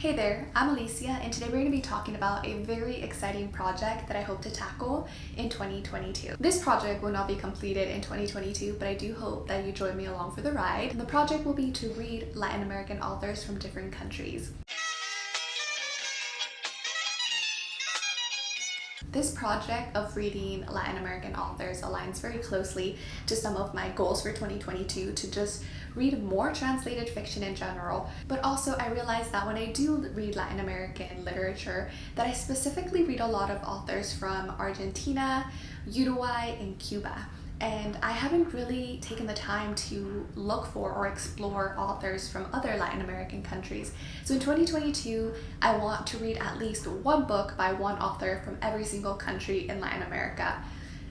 Hey there, I'm Alicia, and today we're going to be talking about a very exciting project that I hope to tackle in 2022. This project will not be completed in 2022, but I do hope that you join me along for the ride. The project will be to read Latin American authors from different countries. This project of reading Latin American authors aligns very closely to some of my goals for 2022 to just read more translated fiction in general, but also I realized that when I do read Latin American literature, that I specifically read a lot of authors from Argentina, Uruguay, and Cuba. And I haven't really taken the time to look for or explore authors from other Latin American countries. So in 2022, I want to read at least one book by one author from every single country in Latin America.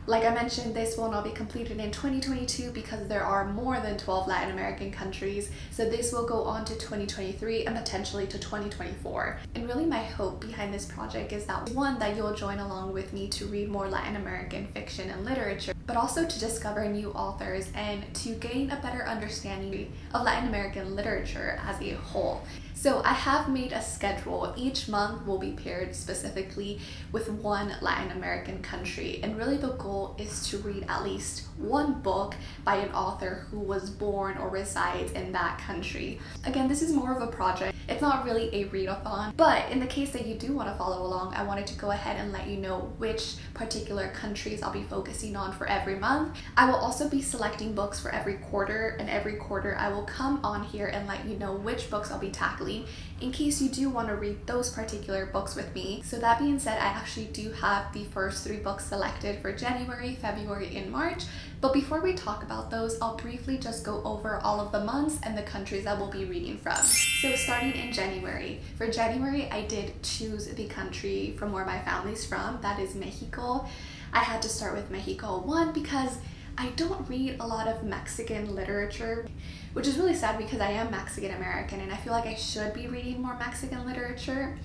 Like I mentioned, this will not be completed in 2022 because there are more than 12 Latin American countries, so this will go on to 2023 and potentially to 2024. And really my hope behind this project is that one, that you'll join along with me to read more Latin American fiction and literature, but also to discover new authors and to gain a better understanding of Latin American literature as a whole. So I have made a schedule. Each month will be paired specifically with one Latin American country, and really the goal is to read at least one book by an author who was born or resides in that country. Again, this is more of a project. It's not really a readathon, but in the case that you do want to follow along, I wanted to go ahead and let you know which particular countries I'll be focusing on for every month. I will also be selecting books for every quarter, and every quarter I will come on here and let you know which books I'll be tackling in case you do want to read those particular books with me. So that being said, I actually do have the first 3 books selected for January, February, and March. But before we talk about those, I'll briefly just go over all of the months and the countries I will be reading from. So starting in January. For January, I did choose the country from where my family's from, that is Mexico. I had to start with Mexico, one, because I don't read a lot of Mexican literature, which is really sad because I am Mexican American and I feel like I should be reading more Mexican literature.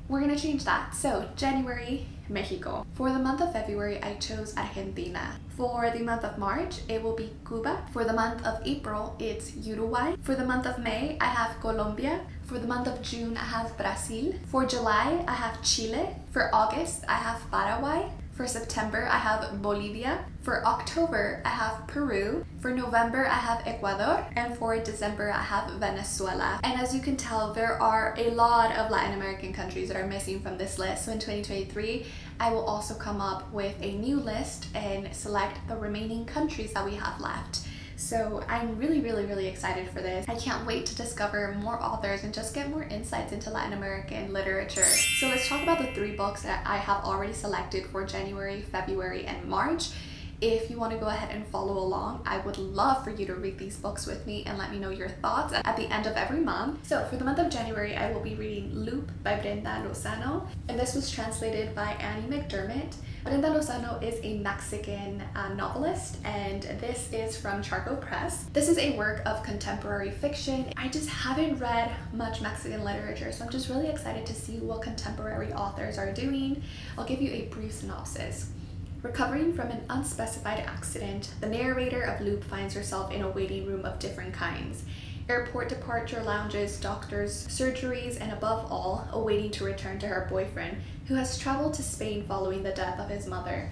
We're gonna change that. So January, Mexico. For the month of February, I chose Argentina. For the month of March, it will be Cuba. For the month of April, it's Uruguay. For the month of May, I have Colombia. For the month of June, I have Brazil. For July, I have Chile. For August, I have Paraguay. For September, I have Bolivia. For October, I have Peru. For November, I have Ecuador. And for December, I have Venezuela. And as you can tell, there are a lot of Latin American countries that are missing from this list. So in 2023, I will also come up with a new list and select the remaining countries that we have left. So I'm really excited for this. I can't wait to discover more authors and just get more insights into Latin American literature. So let's talk about the 3 books that I have already selected for January, February, and March. If you want to go ahead and follow along, I would love for you to read these books with me and let me know your thoughts at the end of every month. So for the month of January, I will be reading Loop by Brenda Lozano, and this was translated by Annie McDermott. Brenda Lozano is a Mexican novelist, and this is from Charco Press. This is a work of contemporary fiction. I just haven't read much Mexican literature, so I'm just really excited to see what contemporary authors are doing. I'll give you a brief synopsis. Recovering from an unspecified accident, the narrator of Loop finds herself in a waiting room of different kinds. Airport departure lounges, doctors, surgeries, and above all, awaiting to return to her boyfriend, who has traveled to Spain following the death of his mother.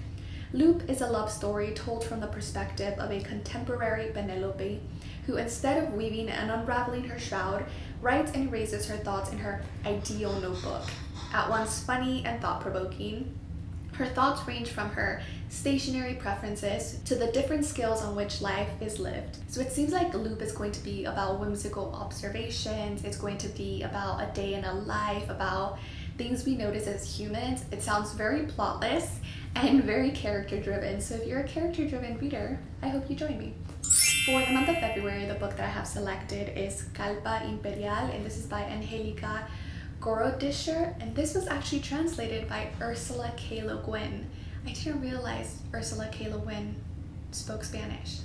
Loop is a love story told from the perspective of a contemporary Penelope, who instead of weaving and unraveling her shroud, writes and erases her thoughts in her ideal notebook. At once funny and thought-provoking, her thoughts range from her stationary preferences to the different scales on which life is lived. So it seems like Loop is going to be about whimsical observations, it's going to be about a day in a life, about things we notice as humans. It sounds very plotless and very character-driven. So if you're a character-driven reader, I hope you join me. For the month of February, the book that I have selected is Kalpa, Imperial, and this is by Angélica, Gorodischer, and this was actually translated by Ursula K. Le Guin. I didn't realize Ursula K. Le Guin spoke Spanish.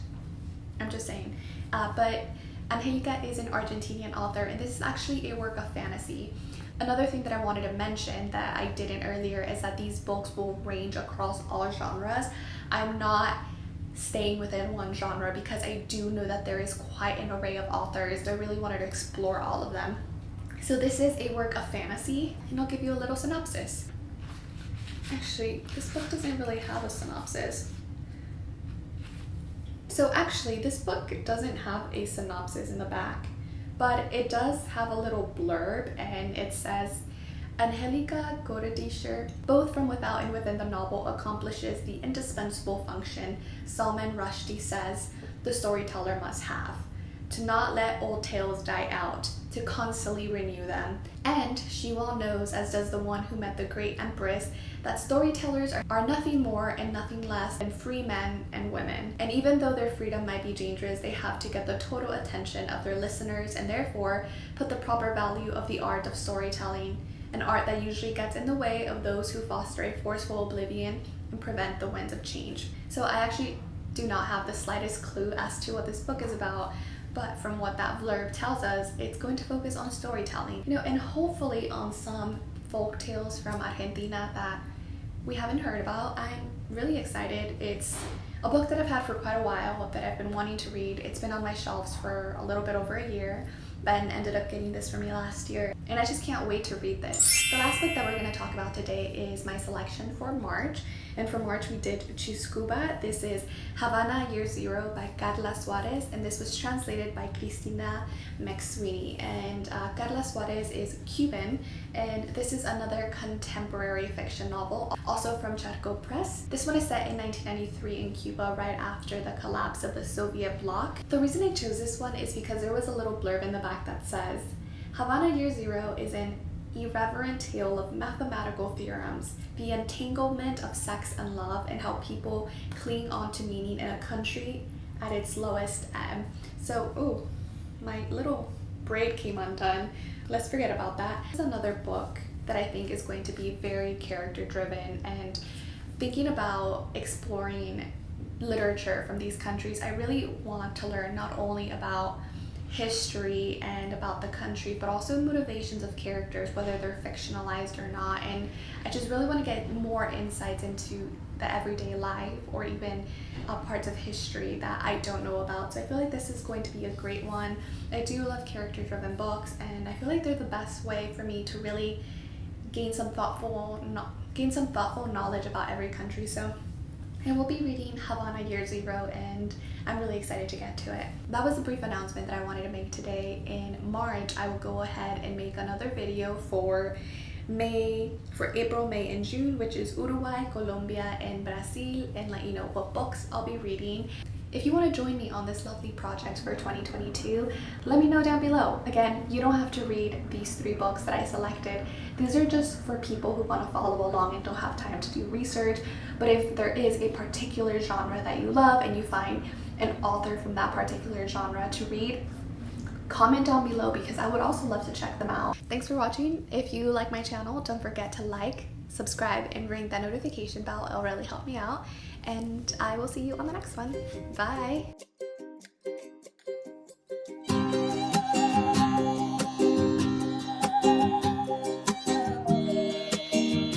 I'm just saying. But Angélica is an Argentinian author, and this is actually a work of fantasy. Another thing that I wanted to mention that I didn't earlier is that these books will range across all genres. I'm not staying within one genre because I do know that there is quite an array of authors. I really wanted to explore all of them. So this is a work of fantasy, and I'll give you a little synopsis. Actually, this book doesn't really have a synopsis. So actually, this book doesn't have a synopsis in the back, but it does have a little blurb, and it says, Angélica Gorodischer, both from without and within the novel, accomplishes the indispensable function Salman Rushdie says the storyteller must have: to not let old tales die out, to constantly renew them. And she well knows, as does the one who met the great empress, that storytellers are nothing more and nothing less than free men and women. And even though their freedom might be dangerous, they have to get the total attention of their listeners, and therefore put the proper value of the art of storytelling, an art that usually gets in the way of those who foster a forceful oblivion and prevent the winds of change. So I actually do not have the slightest clue as to what this book is about, but from what that blurb tells us, it's going to focus on storytelling, and hopefully on some folk tales from Argentina that we haven't heard about. I'm really excited. It's a book that I've had for quite a while, that I've been wanting to read. It's been on my shelves for a little bit over a year. Ben ended up getting this for me last year, and I just can't wait to read this. The last book that we're going to talk about today is my selection for March, and for March we did choose Cuba. This is Havana Year Zero by Karla Suarez, and this was translated by Cristina McSweeney. And Karla Suarez is Cuban, and this is another contemporary fiction novel, also from Charco Press. This one is set in 1993 in Cuba, right after the collapse of the Soviet bloc. The reason I chose this one is because there was a little blurb in the back that says, Havana Year Zero is an irreverent tale of mathematical theorems, the entanglement of sex and love, and how people cling on to meaning in a country at its lowest ebb. So, oh, my little braid came undone. Let's forget about that. This is another book that I think is going to be very character driven, and thinking about exploring literature from these countries, I really want to learn not only about history and about the country, but also motivations of characters, whether they're fictionalized or not. And I just really want to get more insights into the everyday life, or even parts of history that I don't know about. So I feel like this is going to be a great one. I do love character-driven books, and I feel like they're the best way for me to really gain some thoughtful knowledge about every country. So I will be reading Havana Year Zero, and I'm really excited to get to it. That was a brief announcement that I wanted to make today. In March, I will go ahead and make another video for April, May, and June, which is Uruguay, Colombia, and Brazil, and let you know what books I'll be reading. If you want to join me on this lovely project for 2022, let me know down below. Again, you don't have to read these 3 books that I selected. These are just for people who want to follow along and don't have time to do research. But if there is a particular genre that you love and you find an author from that particular genre to read, comment down below, because I would also love to check them out. Thanks for watching. If you like my channel, don't forget to like, subscribe, and ring that notification bell. It'll really help me out. And I will see you on the next one. Bye!